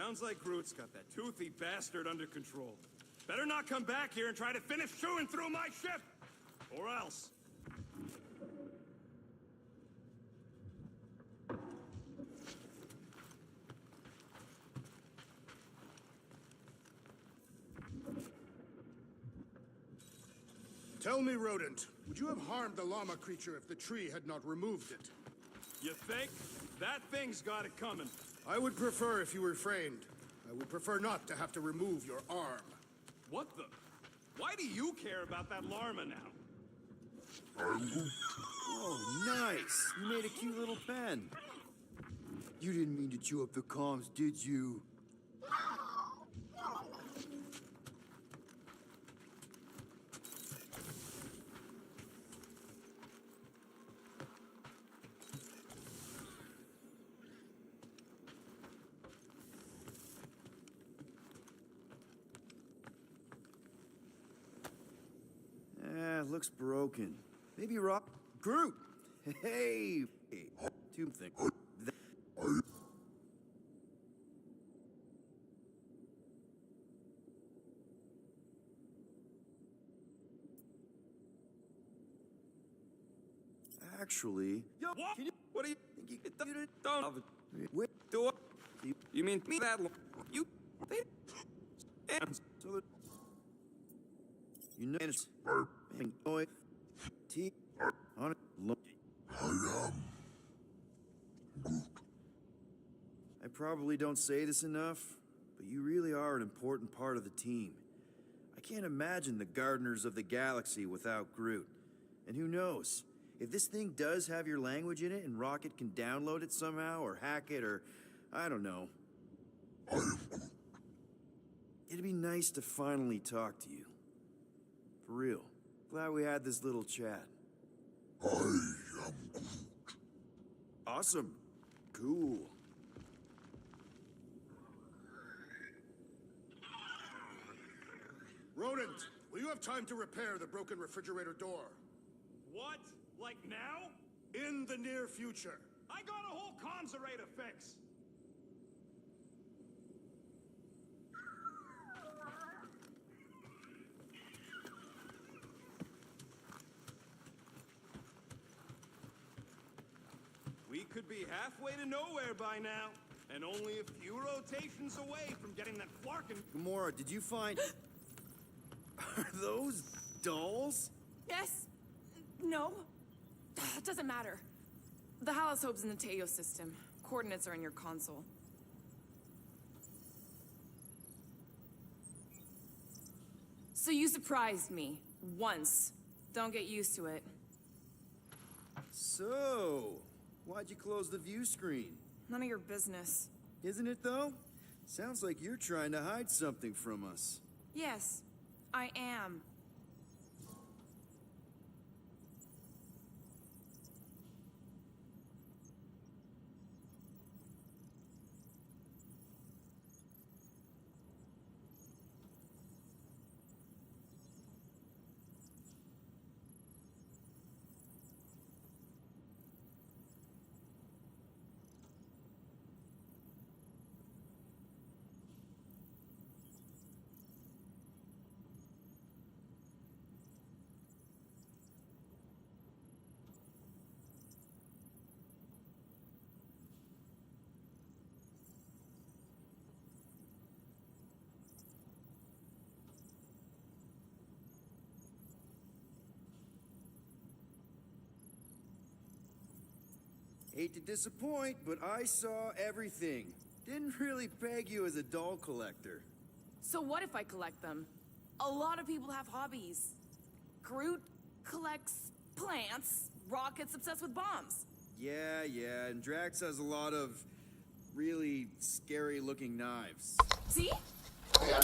Sounds like Groot's got that toothy bastard under control. Better not come back here and try to finish chewing through my ship! Or else. Tell me, rodent, would you have harmed the llama creature if the tree had not removed it? You think? That thing's got it coming. I would prefer if you refrained. I would prefer not to have to remove your arm. What the? Why do you care about that llama now? Oh, nice! You made a cute little pen. You didn't mean to chew up the comms, did you? Looks broken. Maybe Rock... Groot! Hey! Tomb thing. Actually... Yo, what? What do you think you could do? Don't... Wait, do it. You mean me that... You... And... So that... You know... Boy, T on it. I am Groot. I probably don't say this enough, but you really are an important part of the team. I can't imagine the Gardeners of the Galaxy without Groot. And who knows? If this thing does have your language in it and Rocket can download it somehow or hack it or I don't know. I am Groot. It'd be nice to finally talk to you. For real. Glad we had this little chat. I am Groot. Awesome. Cool. Rodent, will you have time to repair the broken refrigerator door? What? Like now? In the near future. I got a whole comms array to fix. We could be halfway to nowhere by now, and only a few rotations away from getting that Flarkin. Gamora, did you find... Are those dolls? Yes. No. It doesn't matter. The Halosobe's in the Teo system. Coordinates are in your console. So you surprised me. Once. Don't get used to it. So... Why'd you close the view screen? None of your business. Isn't it, though? Sounds like you're trying to hide something from us. Yes, I am. Hate to disappoint, but I saw everything. Didn't really peg you as a doll collector. So what if I collect them? A lot of people have hobbies. Groot collects plants. Rocket's obsessed with bombs. Yeah, and Drax has a lot of really scary-looking knives. See?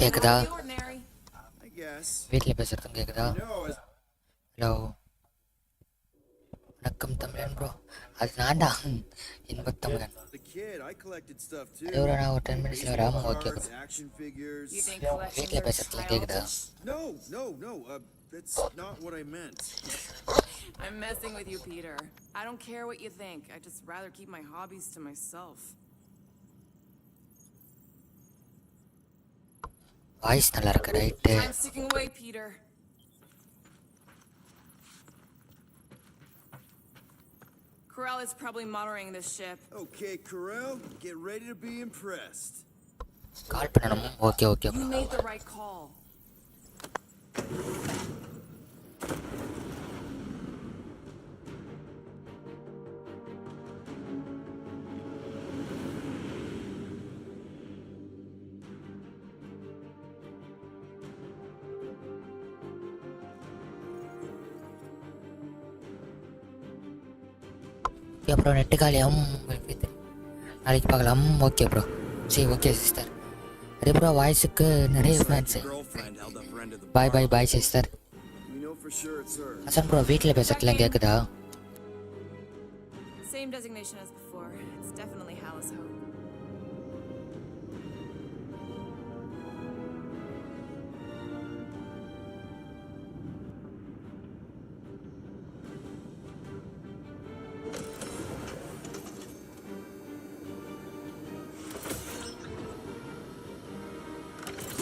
கேக்குதா? The ordinary. I guess. வீட்ல பேசுறதும் கேக்குதா? No, hello வணக்கம் தமிழன் bro. அது நான்டா Inbathamizhan. the kid, I collected stuff too. அது ஒரு நான் ஒரு 10 மினிட்ஸ்ல வராம okay. Action figures. You think collections வீட்ல are பேசுறதும் கேக்குதா? childish? No. That's not what I meant. I'm messing with you, Peter. I don't care what you think. I'd just rather keep my hobbies to myself. Voice நல்லா இருக்கு right. I'm sticking away, Peter. Corral is probably monitoring this ship. Okay, Corel, get ready to be impressed. Call பண்ணணும். Okay okay You bro. made the right call. Okay bro net காலியாகும். நாளைக்கு பார்க்கலாம். Okay bro. சரி okay sister. அதே bro வாய்ஸுக்கு நிறைய fans. Bye bye bye sister. We know for sure it's her. Hasan bro வீட்டில் பேசுறதுலாம் கேட்குதா? Same designation as before. It's definitely Hal's Hope.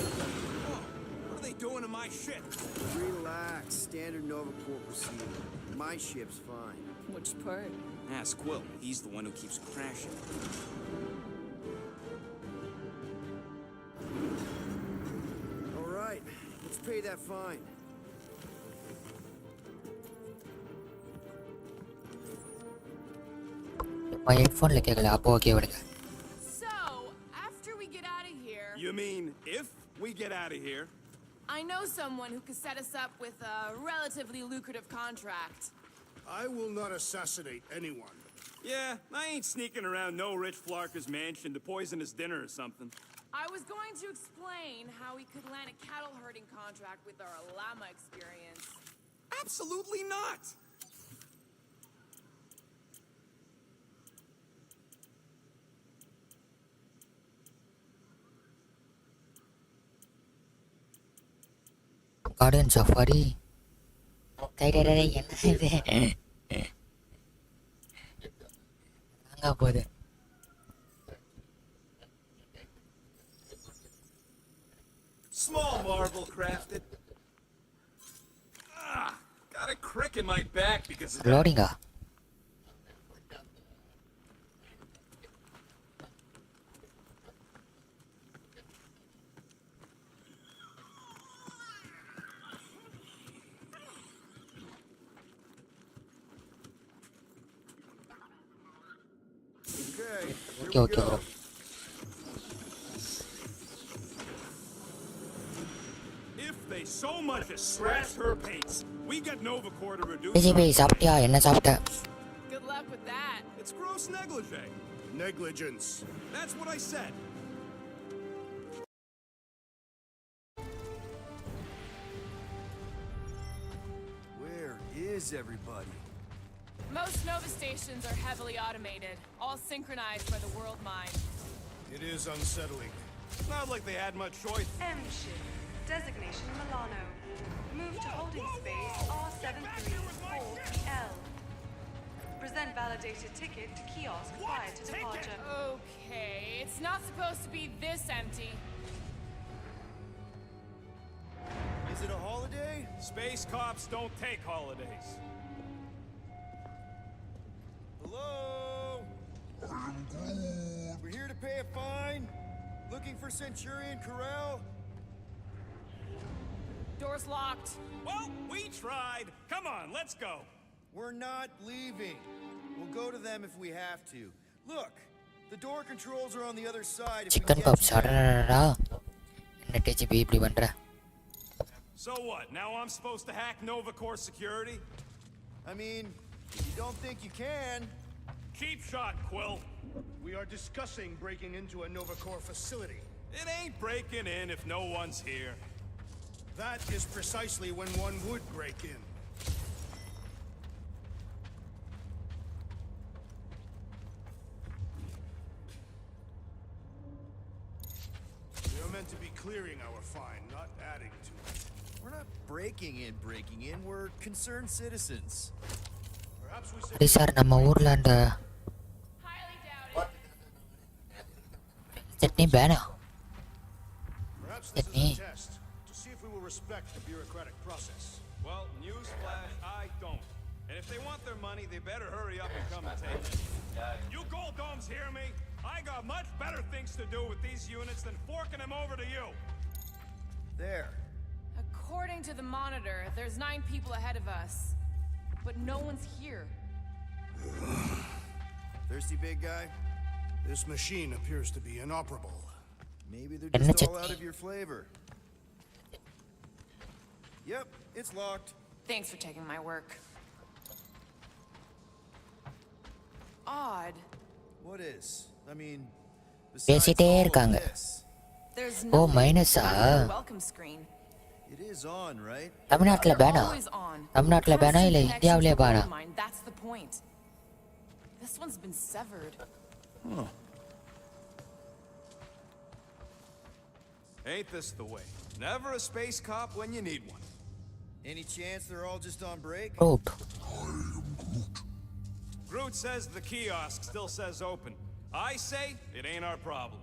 What are they doing to my ship? Relax. Standard Nova Corps procedure. My ship's fine. Which part? Ask Quill. He's the one who keeps crashing. All right, let's pay that fine. ஹெட்ஃபோனில் கேட்கல. அப்போ okay விடுங்க. So, after we get out of here, You mean if we get out of here? I know someone who could set us up with a relatively lucrative contract. I will not assassinate anyone. Yeah, I ain't sneaking around no rich flarker's mansion to poison his dinner or something. I was going to explain how we could land a cattle herding contract with our llama experience. Absolutely not! Garden safari. என்ன இது அங்கே போகுது. Small marvel crafted. Got a crick in my back because of that. லோடிங்கா? Okay, okay here we okay go. Bro. If they so much as scratch her paints, we get Nova Corps to reduce. பிஜிபி சாப்பிட்டியா? என்ன சாப்பிட்ட? Good luck with that. It's gross negligee. Negligence. That's what I said. Where is everybody? Most Nova stations are heavily automated, all synchronized by the world mind. It is unsettling. Not like they had much choice. M ship. Designation Milano. Move to holding space R734PL. Present validated ticket to kiosk prior to departure. Okay, it's not supposed to be this empty. Is it a holiday? Space cops don't take holidays. Hello? We're here to pay a fine. Looking for Centurion Corel? Door's locked. Well, we tried. Come on, let's go. We're not leaving. We'll go to them if we have to. Look, the door controls are on the other side. If we chicken get puffs to them. அடடா. என்ன DGP இப்படி பண்ற? So what? Now I'm supposed to hack Nova Corps security? I mean, if you don't think you can. Cheap shot, Quill. We are discussing breaking into a Nova Corps facility. It ain't breaking in if no one's here. That is precisely when one would break in. We are meant to be clearing our fine, not adding to it. We're not breaking in. We're concerned citizens. Perhaps we சரி sir, நம்ம ஊர்ல அந்த Highly doubt it. Chutney பேனா? Perhaps This Let me. is a test to see if we will respect the bureaucratic process. Well, newsflash, I don't. And if they want their money, they better hurry up and come and take it. You Gold Domes hear me? I got much better things to do with these units than forking them over to you. There. According to the monitor, there's 9 people ahead of us. But no one's here. Thirsty, big guy? This machine appears to be inoperable. Maybe they're Enna just all chutney. out of your flavor. Yep, it's locked. Thanks for taking my work. Odd. What is? I mean, besides பேசிட்டே all of இருக்காங்க. this, There's Oh, nothing minus on ah. the welcome screen. it is on, right? தமிழ்நாட்டுல They're பேனா always on. தமிழ்நாட்டுல பேனா இல்ல Constant இந்தியாவிலே connection to பேனா gold mine, that's the point. This one's been severed. Ain't this the way? Never a space cop when you need one. Any chance they're all just on break? ரூட் Groot says the kiosk still says open. I say it ain't our problem.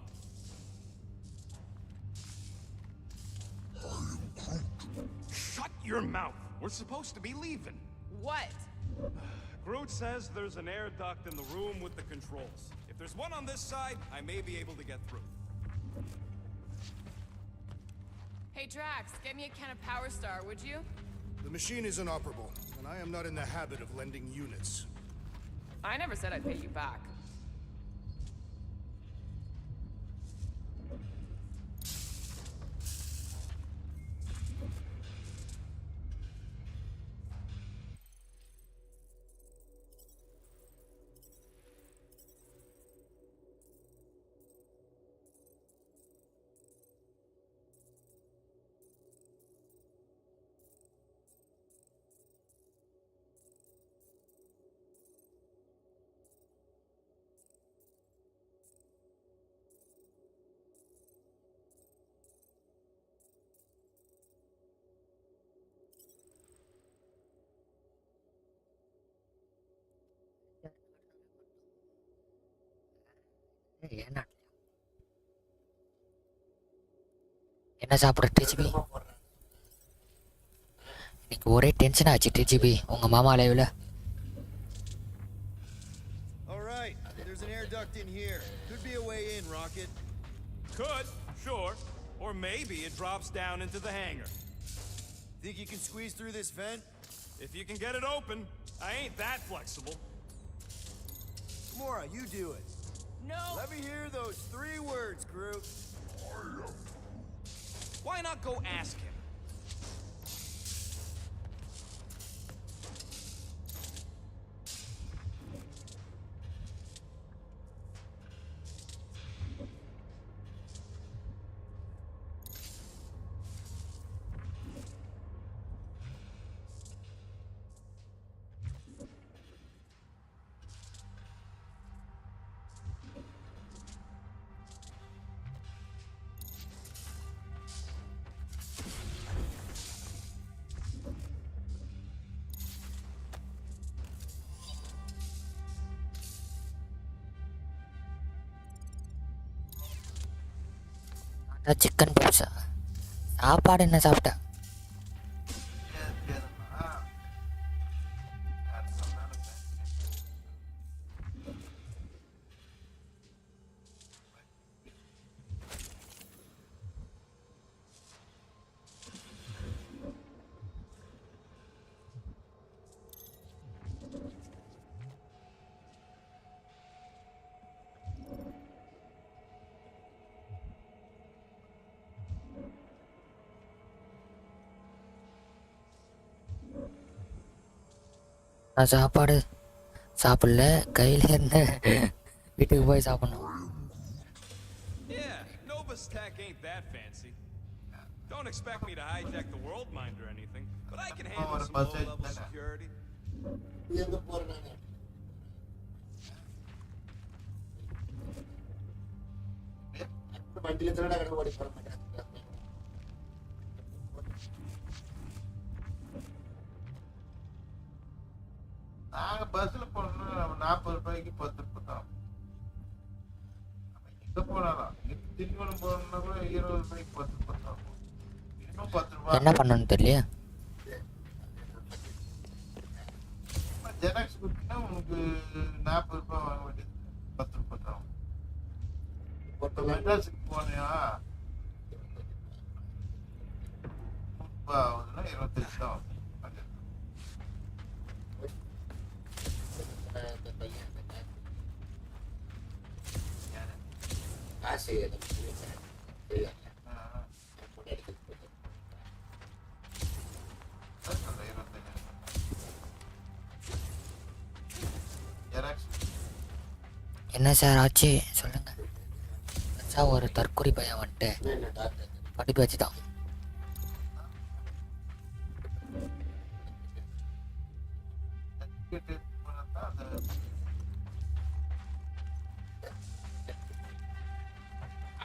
Shut your mouth. We're supposed to be leaving. What? Groot says there's an air duct in the room with the controls. If there's one on this side, I may be able to get through. Hey Drax, get me a can of Power Star, would you? The machine is inoperable, and I am not in the habit of lending units. I never said I'd pay you back. என்ன என்ன சாப்பிட DGP இன்னைக்கு ஒரே tension ஆச்சு DGP உங்க மாமா லைவ்ல All right, there's an air duct in here. Could be a way in, Rocket. Could, sure. Or maybe it drops down into the hangar. Think you can squeeze through this vent? If you can get it open, I ain't that flexible. Gamora, you do it. No! Let me hear those 3 words, Groot. Why not go ask him? Chicken பப்ஸா சாப்பாடு என்ன சாப்பிட்டா நான் சாப்பாடு சாப்பிடல கையில் இருந்த வீட்டுக்கு போய் சாப்பிடணும் Yeah, Nova's tech ain't that fancy. Don't expect me to hijack the world mind or anything, but I can handle some low-level security. நாங்க பஸ்ல போனோம்னா நம்ம 40 ரூபாய்க்கு 10 ரூபாய் தான். எங்க போனாலும் திண்டிவனம் போனோம்னா கூட 20 ரூபாய்க்கு 10 ரூபாய் தான். ஒன்று 10 ரூபா. என்ன பண்ணணும்னு தெரியலையே. ஜெராக்ஸ் கொடுத்தீங்கன்னா உனக்கு 40 ரூபா வாங்க வேண்டியது 10 ரூபா தான். இப்போ மெட்ராஸுக்கு போனியா 100 ரூபா ஆகுதுன்னா 25 தான் ஆகும். என்ன சார் ஆச்சு சொல்லுங்க. சார் ஒரு தற்கொலை பையன் வந்துட்டு படிப்பு வச்சுட்டான்.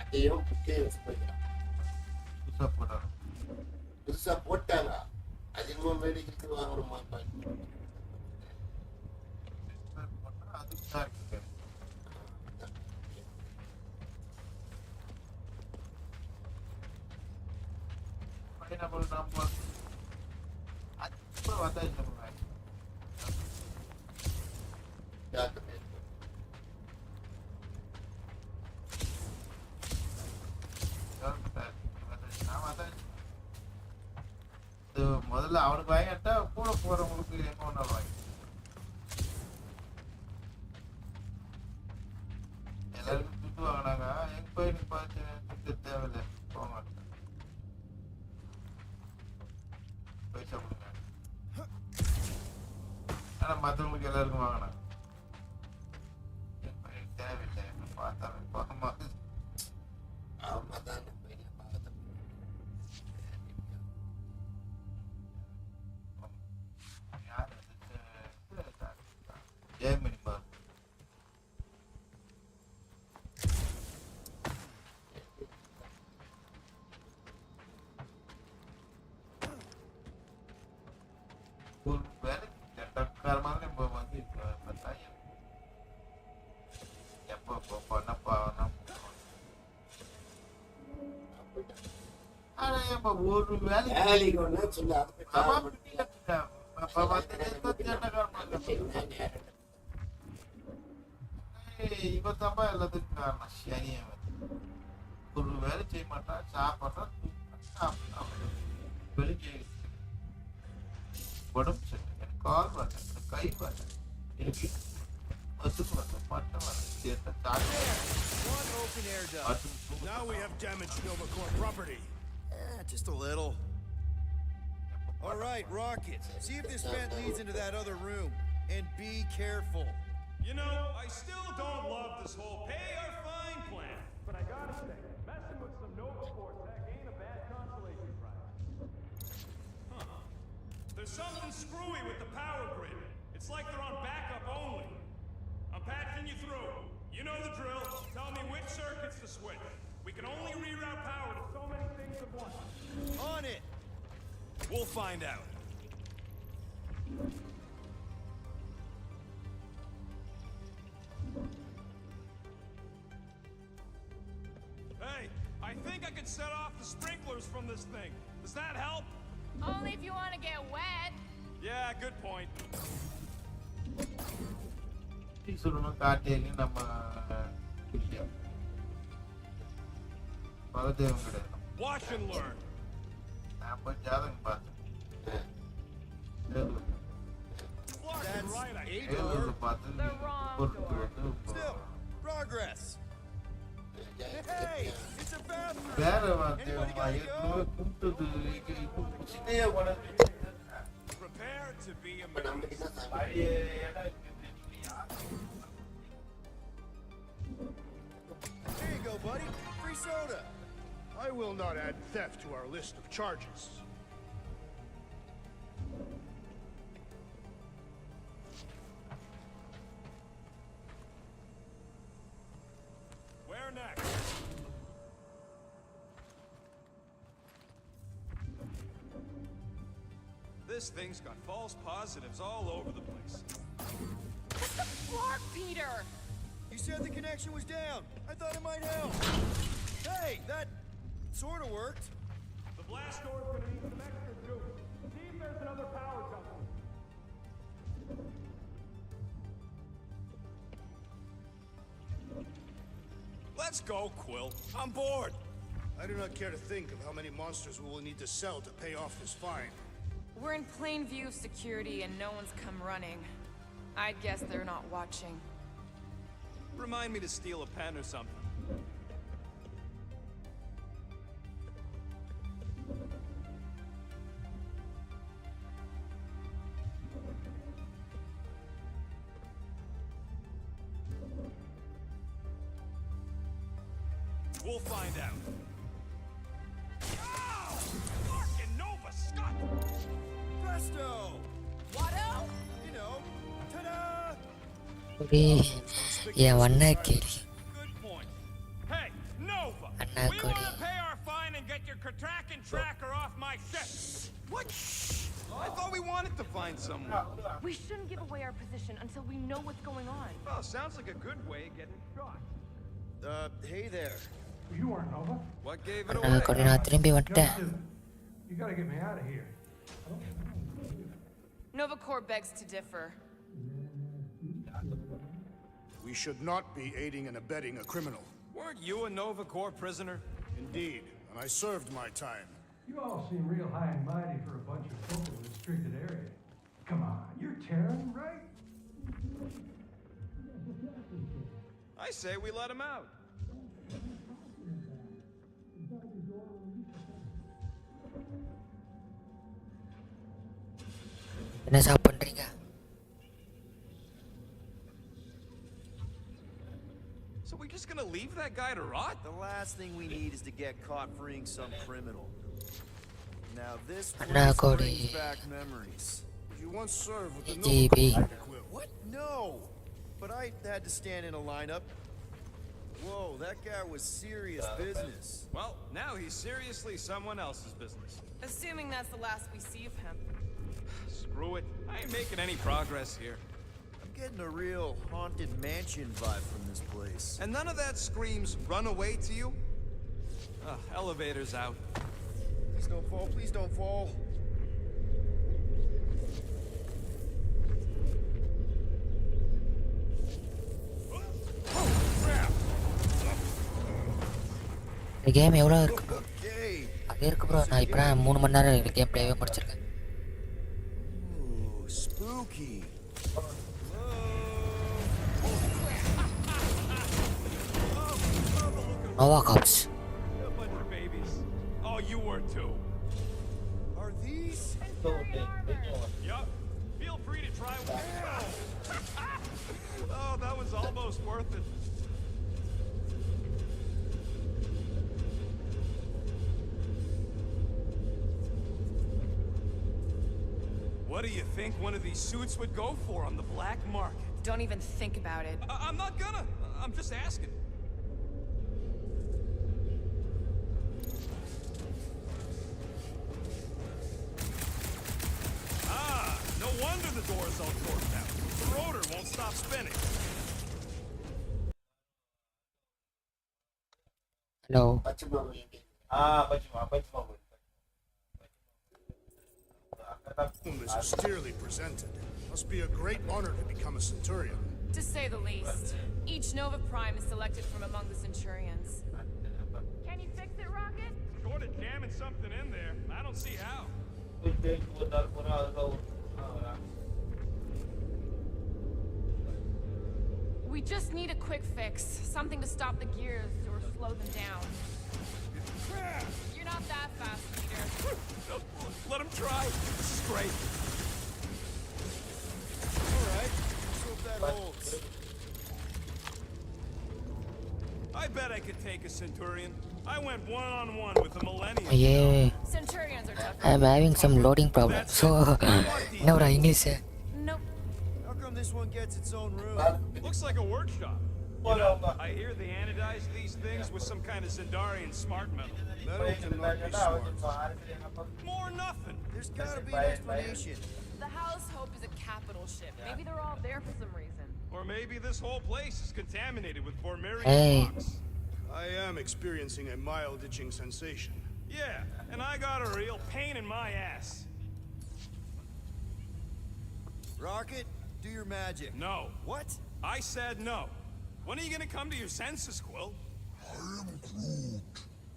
அதையும் புதுசா போட்டாங்க. அது இன்னும் மெடிக்கலுக்கு வாங்கணுமா? முதல்ல அவனுக்கு வாங்கிட்டா கூட போறவங்களுக்கு என்ன ஒன்றாலும் வாங்கி எல்லாருக்கும் துட்டு வாங்கினாங்க. எங்க போய் நீ பார்த்து துட்டு தேவையில்லை போக மாட்டேன். பைசா கொடுங்க. ஆனா மற்றவங்களுக்கு எல்லாருக்கும் வாங்கினாங்க. என் பையன் தேவையில்லை பார்த்தாவே போக மாட்டேன். ஜெயமணி பார் ஒரு வேலைக்கு டக்காரமாக நம்ம வந்து எப்போ பண்ணப்பா ஆனா எப்ப ஒரு வேலைக்கு ஒண்ணு சொல்ல இவன் தப்பா எல்லாத்துக்கும் காரணம். சனியை ஒரு வேலை செய்ய மாட்டான், சாப்பிட்றான், வெளியே உடம்பு சரி, எனக்கு கால் வரல, எனக்கு கை வரல, எனக்கு மசுக்கு வரல, மட்டம் வரல, சேர்த்த Now we have damaged Nova Corps property. Just a little. All right, Rocket. See if this vent leads into that other room. And be careful. You know, I still don't love this whole pay or fine plan. But I gotta say, messing with some Nova Corps tech ain't a bad consolation prize. Huh. There's something screwy with the power grid. It's like they're on backup only. I'm patching you through. You know the drill. Tell me which circuits to switch. We can only reroute power to so many things at once. On it! We'll find out. Hey, I think I could set off the sprinklers from this thing. Does that help? Only if you want to get wet. Yeah, good point. சொல்லணும் காட்டேன்னு நம்ம பகதேவன் கிடையாது. Watch and learn. நான் போய் ஜாதகம் பார்த்தேன். That's Right, I eight hate door. பார்த்து The wrong பொறுத்து door. வந்து Still, progress. Hey, it's a bathroom. வேற வார்த்தை கூப்பிட்டது சின்னையா உனக்கு Prepare to be amazed. Here you go, buddy. Free soda. I will not add theft to our list of charges. Where next? This thing's got false positives all over the place. What the flark, Peter? You said the connection was down. I thought it might help. Hey, that sort of worked. The blast door's gonna need some extra juice. See if there's another power company. Let's go, Quill. I'm bored. I do not care to think of how many monsters we will need to sell to pay off this fine. We're in plain view of security and no one's come running. I'd guess they're not watching. Remind me to steal a pen or something. We'll find out. Ow! Fucking Nova Scott! Presto! Watto? You know, ta-da! ஏன் வண்ணா கேடி Good point. Hey, Nova! Anna We Cody. want to pay our fine and get your tracking tracker off my ship. What? I thought we wanted to find someone. We shouldn't give away our position until we know what's going on. Well, sounds like a good way of getting shot. Hey there. You aren't Nova. What gave it Anna away? கொடி நான் திரும்பி வந்துட்டேன் You gotta get me out of here. Nova Corps begs to differ. We should not be aiding and abetting a criminal. Weren't you a Nova Corps prisoner? Indeed, and I served my time. You all seem real high and mighty for a bunch of folk in a restricted area. Come on, you're Terran, right? I say we let him out. என்ன சாப்பிட்றீங்க So we're just gonna leave that guy to rot? The last thing we need is to get caught freeing some criminal. Now this Anna place Cody. brings back memories. You once served with the GB. Nova Corps. What? No! But I had to stand in a lineup. Whoa, that guy was serious business. Well, now he's seriously someone else's business. Assuming that's the last we see of him. Screw it. I ain't making any progress here. I'm getting a real haunted mansion vibe from this place. And none of that screams run away to you? Elevator's out. Please don't fall, please don't fall. இந்த game எவ்வளோ இருக்கு bro Okay. அது இருக்கு bro நான் இப்போ 3 மணி நேரம் இந்த கேம் ப்ளேவே முடிச்சிருக்கேன் Ooh, spooky. Nova Corps A bunch of babies. Oh, you were too. Are these? Yup. Feel free to try one. Oh, that was almost worth it. What do you think one of these suits would go for on the black market? Don't even think about it. I'm not gonna. I'm just asking. Ah, no wonder the door's all torqued out. The rotor won't stop spinning. Hello Whom is austerely presented. Must be a great honor to become a Centurion. To say the least. Each Nova Prime is selected from among the Centurions. Can you fix it, Rocket? Short of jamming something in there. I don't see how. We just need a quick fix. Something to stop the gears or slow them down. You're not that fast, Peter. Let him try. This is great. All right. Let's hope that holds. I bet I could take a Centurion. I went one-on-one with the Millennium. ஐயே Centurions are tough. I am having some loading problem so என்ன ஒரு English Nope. How come this one gets its own room? Looks like a workshop. I hear they anodize these things with some kind of Zendarian smart metal. Metal cannot be smart. More nothing. There's gotta be an explanation. The House Hope is a capital ship. Maybe they're all there for some reason. Or maybe this whole place is contaminated with Vormirian Hey. rocks. I am experiencing a mild itching sensation. Yeah, and I got a real pain in my ass. Rocket, do your magic. No. What? I said no. When are you gonna come to your senses, Quill? I am Groot.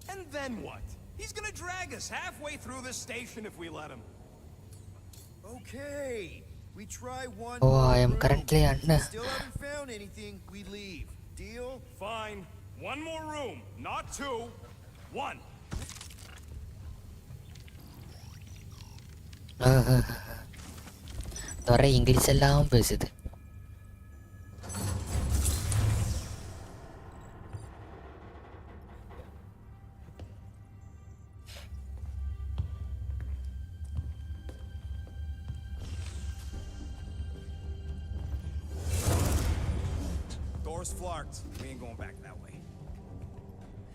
And then what? He's gonna drag us halfway through this station if we let him. Okay. We try one. Oh, I am room. currently under. Still haven't found anything. We leave. Deal? Fine. One more room. Not two. One. வர English எல்லாம் பேசுது. Door's flarked. We ain't going back that way.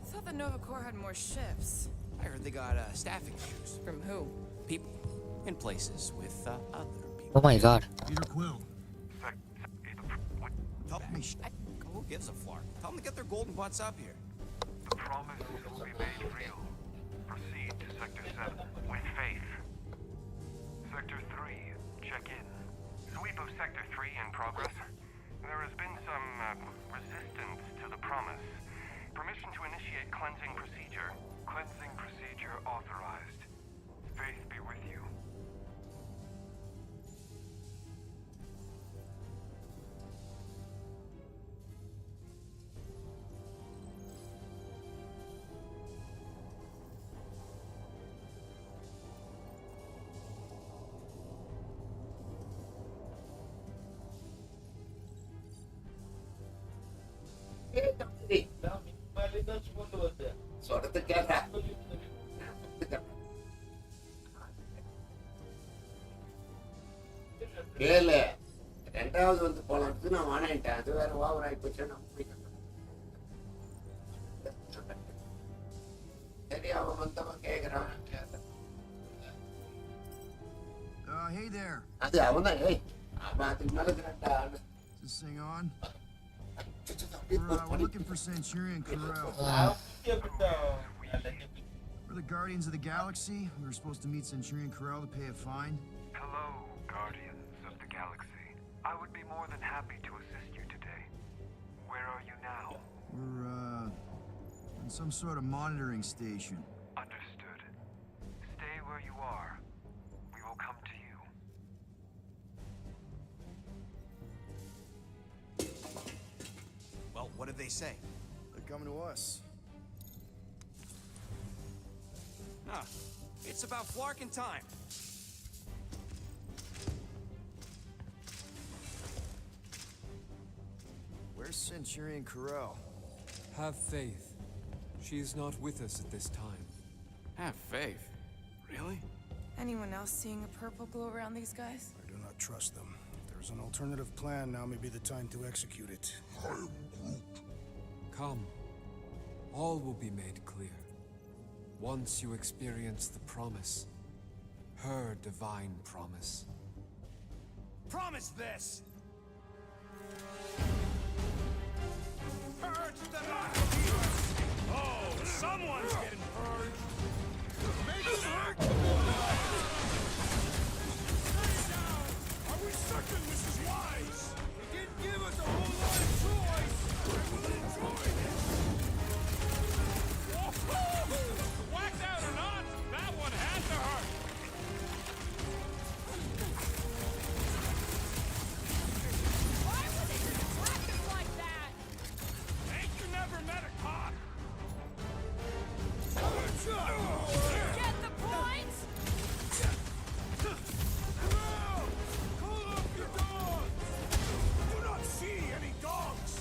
I thought the Nova Corps had more shifts. I heard they got staffing issues. From who? People in places with other people. Oh my god. Peter Quill. Tell me, who gives a flark? Tell them to get their golden butts up here. The promise will be made real. Proceed to Sector 7 with faith. Sector 3, check in. Sweep of Sector 3 in progress. There has been some resistance to the promise. Permission to initiate cleansing procedure. Cleansing procedure authorized. Faith be with you. கேளு ரெண்டாவது வந்து போலான்னு நான் வானேன்ட்டேன். அது வேற over ஆகி போச்சு. சரி அவன் வந்தவன் கேக்குறான். Hey there. அது அவன் தான். ஏய் அவன் அதுக்கு மேல இருக்கிறான்டா. Is this thing on? We're looking for Centurion Corral. We're the Guardians of the Galaxy. We were supposed to meet Centurion Corral to pay a fine. Hello, Guardians of the Galaxy. I would be more than happy to assist you today. Where are you now? We're, in some sort of monitoring station. Understood. Stay where you are. We will come to you. Well, what did they say? They're coming to us. Ah, it's about flarking time. Where's Centurion Corral? Have faith. She is not with us at this time. Have faith. Really? Anyone else seeing a purple glow around these guys? I do not trust them. If there's an alternative plan, now may be the time to execute it. I am Groot. Come. All will be made clear. Once you experience the promise. Her divine promise. Promise this! Purge the Nazis! Oh, someone's getting purged! Make it hurt! Stay down! Are we certain this is wise? They didn't give us a whole lot of choice! I will enjoy this! Whacked out or not, that one had to hurt! Why would they just attack us like that? Ain't you never met a cop? Get the point? Call up your dogs! Do not see any dogs!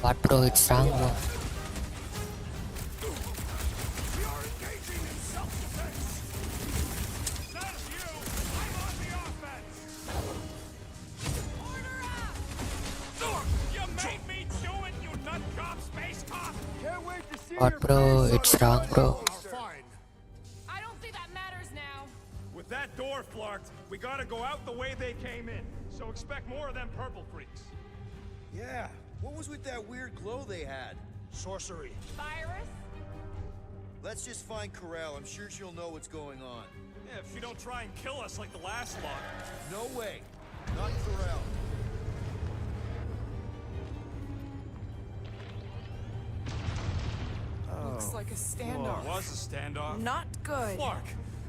What bro, it's strong bro. We are engaging in self-defense! Not you! I'm on the offense! Order up! You made me do it, you nut cop, space cop! Can't wait to see What bro, it's strong bro. Fine. I don't think that matters now. With that door flarked, we gotta go out the way they came in. So expect more of them purple freaks. Yeah. What was with that weird glow they had? Sorcery. Virus? Let's just find Corral. I'm sure she'll know what's going on. Yeah, if she don't try and kill us like the last lot. No way. Not Corral. Looks like a standoff. It was a standoff. Not good. Clark,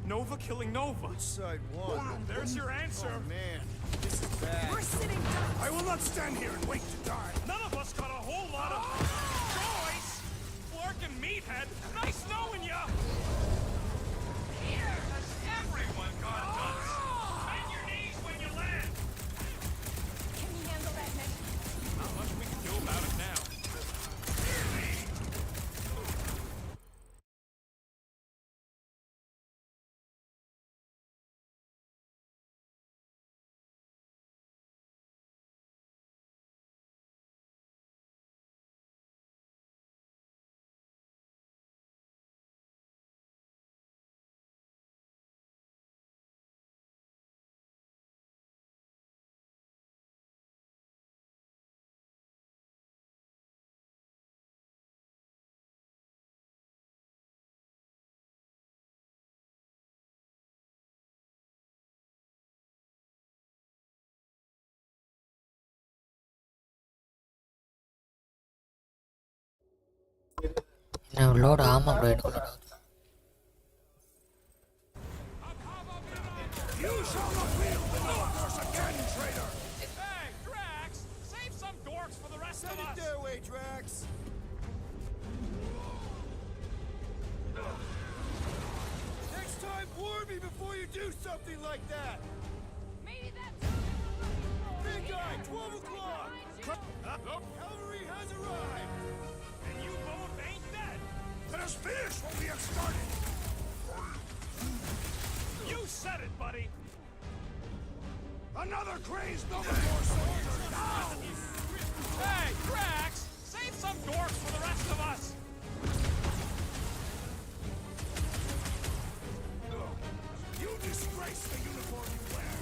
Nova killing Nova. Which side won? There's your answer. Oh, man. This is bad. We're sitting ducks. I will not stand here and wait to die. None of us got a whole lot of choice. Clark and Meathead, nice knowing ya. Here has everyone gone nuts. Bend your knees when you land. Can you handle that mission? Not much we can do about it now. என்ன load ஆமா bro எனக்கு load ஆகுது. You shall not wield the Nova Force again, traitor! Hey, Drax, save some dorks for the rest Send of it us. their way, Drax. Next time, warn me before you do something like that. Maybe that's Big guy, 12 o'clock. Cavalry has arrived. And you both ain't dead. Let us finish what we have started! You said it, buddy. Another crazed Nova Force soldier down! Hey, Drax, save some dorks for the rest of us. You disgrace the uniform you wear!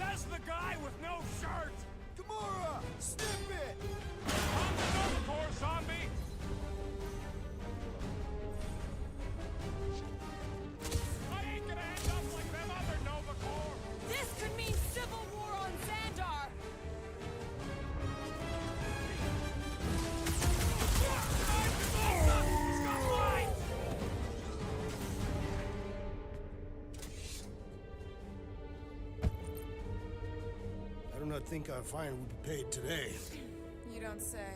Says the guy with no shirt. Gamora, snip it. On the Nova Corps, zombie. I ain't gonna end up like them other Nova Corps. This could mean civil war on Xandar. He's got mine. I do not think our fine will be paid today. You don't say.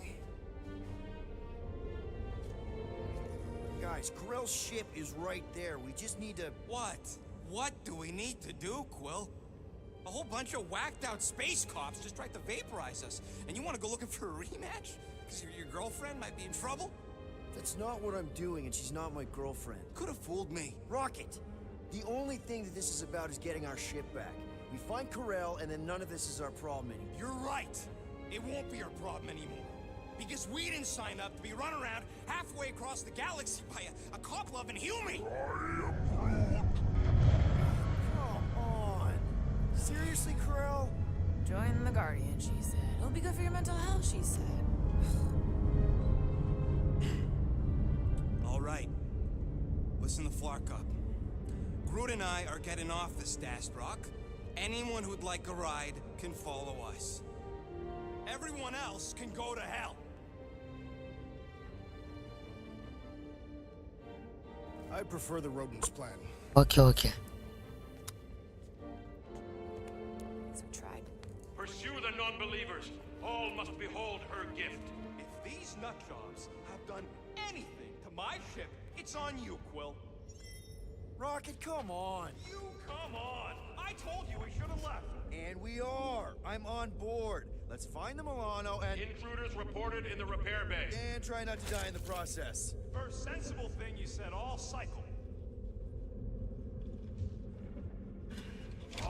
Guys, Corell's ship is right there. We just need to... What? What do we need to do, Quill? A whole bunch of whacked out space cops just tried to vaporize us. And you want to go looking for a rematch? Because your girlfriend might be in trouble? That's not what I'm doing, and she's not my girlfriend. Could have fooled me. Rocket! The only thing that this is about is getting our ship back. We find Corell, and then none of this is our problem anymore. You're right. It won't be our problem anymore. Because we didn't sign up to be run around halfway across the galaxy by a cop-loving human. Come on! Seriously, Corell? Join the Guardian, she said. It'll be good for your mental health, she said. All right. Listen to Flarkup. Groot and I are getting off the Stasbrock. Anyone who'd like a ride can follow us. Everyone else can go to hell. I prefer the rodent's plan. Okay okay. So tried. Pursue the non-believers. All must behold her gift. If these nutjobs have done anything to my ship, it's on you, Quill. Rocket, come on! You come on! I told you we should have left. And we are! I'm on board. Let's find the Milano and... Intruders reported in the repair bay. And try not to die in the process. First sensible thing you said, all cycle.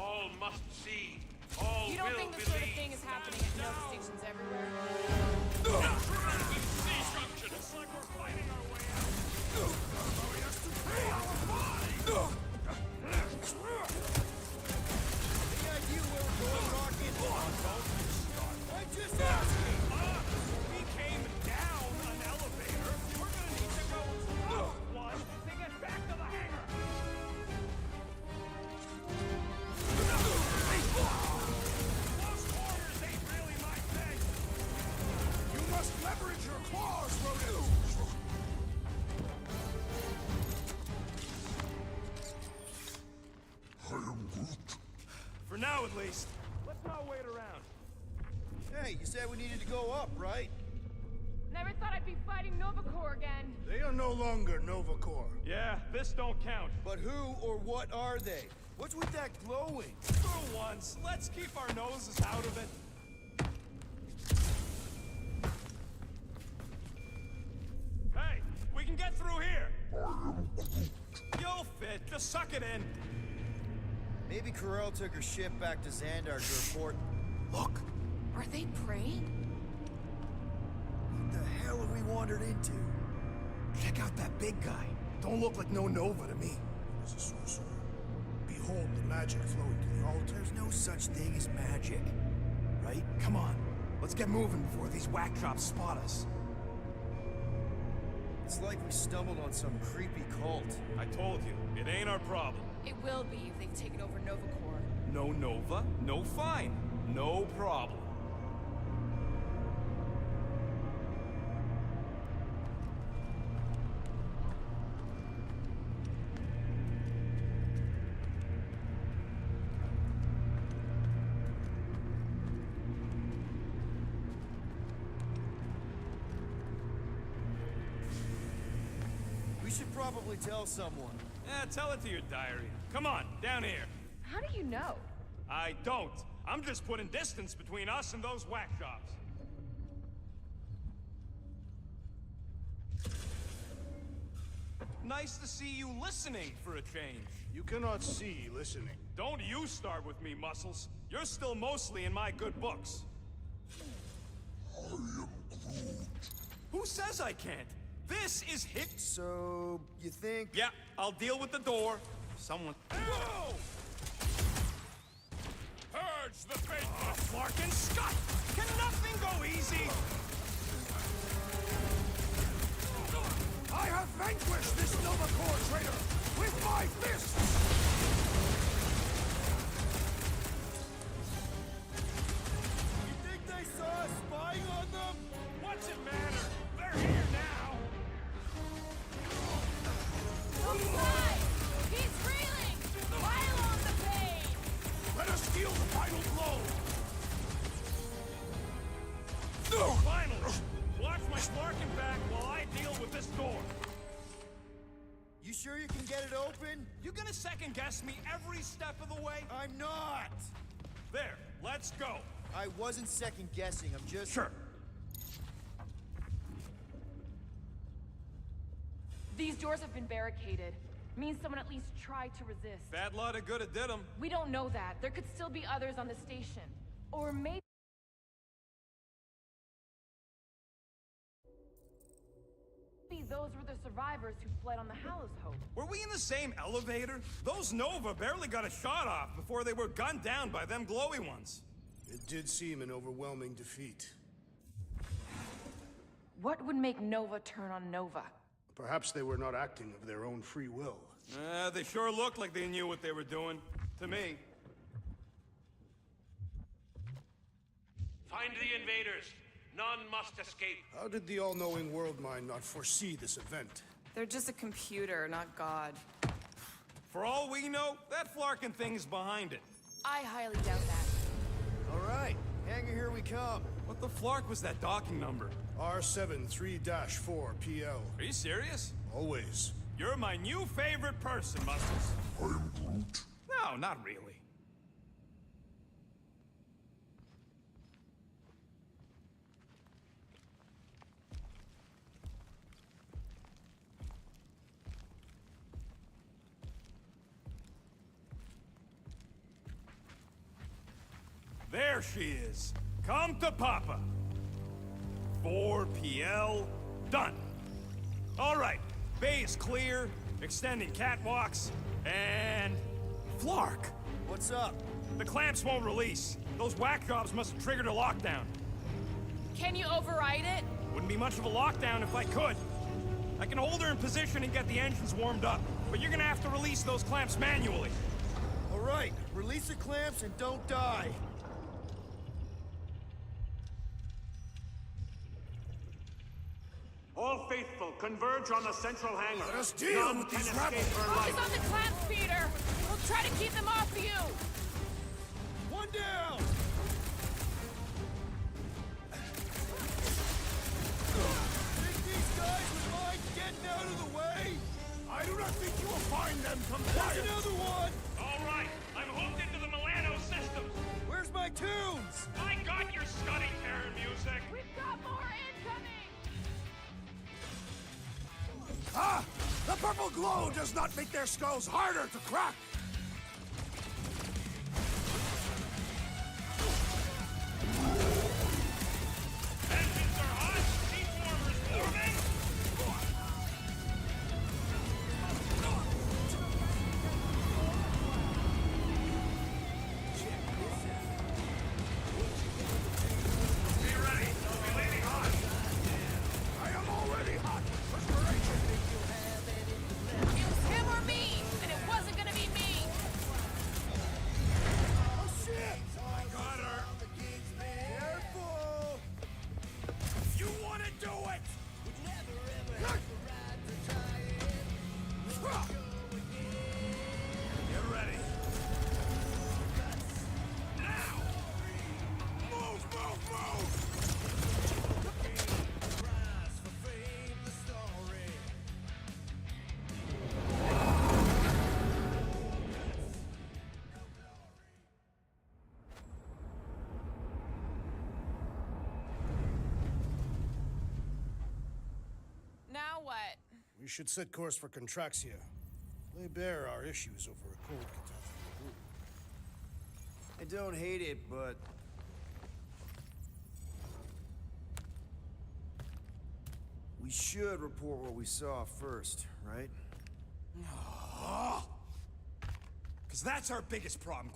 All must see. All You don't will think this believe. sort of thing is happening at no stations everywhere? Destruction. It's like we're fighting our way out. We have to pay our fine. Any idea where we're going, Rocket? I'm just asking! We came down an elevator. We're gonna need to go For now, at least. Let's not wait around. Hey, you said we needed to go up, right? Never thought I'd be fighting Nova Corps again. They are no longer Nova Corps. Yeah, this don't count. But who or what are they? What's with that glowing? For once, let's keep our noses out of it. Hey, we can get through here. You'll fit. Just suck it in. Maybe Corel took her ship back to Xandar to report. Look! Are they praying? What the hell have we wandered into? Check out that big guy. Don't look like no Nova to me. As a sorcerer, behold the magic flowing to the altar. There's no such thing as magic, right? Come on. Let's get moving before these whack jobs spot us. It's like we stumbled on some creepy cult. I told you, it ain't our problem. It will be if they've taken over Nova Corps. No Nova, no fine. No problem. We should probably tell someone. Yeah, tell it to your diary. Come on, down here. How do you know? I don't. I'm just putting distance between us and those whack jobs. Nice to see you listening for a change. You cannot see listening. Don't you start with me, Muscles. You're still mostly in my good books. I am Groot. Who says I can't? This is hit. So, you think? Yeah, I'll deal with the door. Someone. Whoa! Purge the faithless, Larkin Scott! Can nothing go easy? I have vanquished this Nova Corps traitor with my fists! You think they saw us spying on them? What's it matter? They're here now! Don't fly! He's reeling! Pile on the pain! Let us deal the final blow! Finally! Watch my Larkin back while I deal with this door. You sure you can get it open? You gonna second guess me every step of the way? I'm not! There, let's go. I wasn't second guessing, I'm just... Sure. These doors have been barricaded. Means someone at least tried to resist. Fat lot of good it did 'em. We don't know that. There could still be others on the station. Or maybe those were the survivors who fled on the Hallows Hope. Were we in the same elevator? Those Nova barely got a shot off before they were gunned down by them glowy ones. It did seem an overwhelming defeat. What would make Nova turn on Nova? Perhaps they were not acting of their own free will. They sure looked like they knew what they were doing. To me. Find the invaders. None must escape. How did the all-knowing world mind not foresee this event? They're just a computer, not God. For all we know, that Flarkin thing's behind it. I highly doubt that. All right, hangar, here we come. What the Flark was that docking number? R73-4 PL. Are you serious? Always. You're my new favorite person, Muscles. I am Groot. No, not really. There she is. Come to Papa. 4 PL, done. All right, bay is clear, extending catwalks, and... Flark! What's up? The clamps won't release. Those whack jobs must have triggered a lockdown. Can you override it? Wouldn't be much of a lockdown if I could. I can hold her in position and get the engines warmed up, but you're gonna have to release those clamps manually. All right, release the clamps and don't die. All faithful, converge on the central hangar. Let us deal with these rebels. Focus on the clamps, Peter! We'll try to keep them off you! One down! Think these guys would mind getting out of the way? I do not think you will find them compliant. There's another one! All right, I'm hooked into the Milano systems. Where's my tunes? I got your study terror music. We've got more incoming! Ah! The purple glow does not make their skulls harder to crack! Engines are hot, seat warmers warming. Be ready, we'll be leaving hot. I am already hot! Perspiration! It was him or me, and it wasn't gonna be me. Oh shit! I got her! Careful! You wanna do it! Get ready. Now! Move, move, move! Now what? We should set course for Contraxia. Lay bare our issues over a cold catastrophe. I don't hate it, but we should report what we saw first, right? Because that's our biggest problem,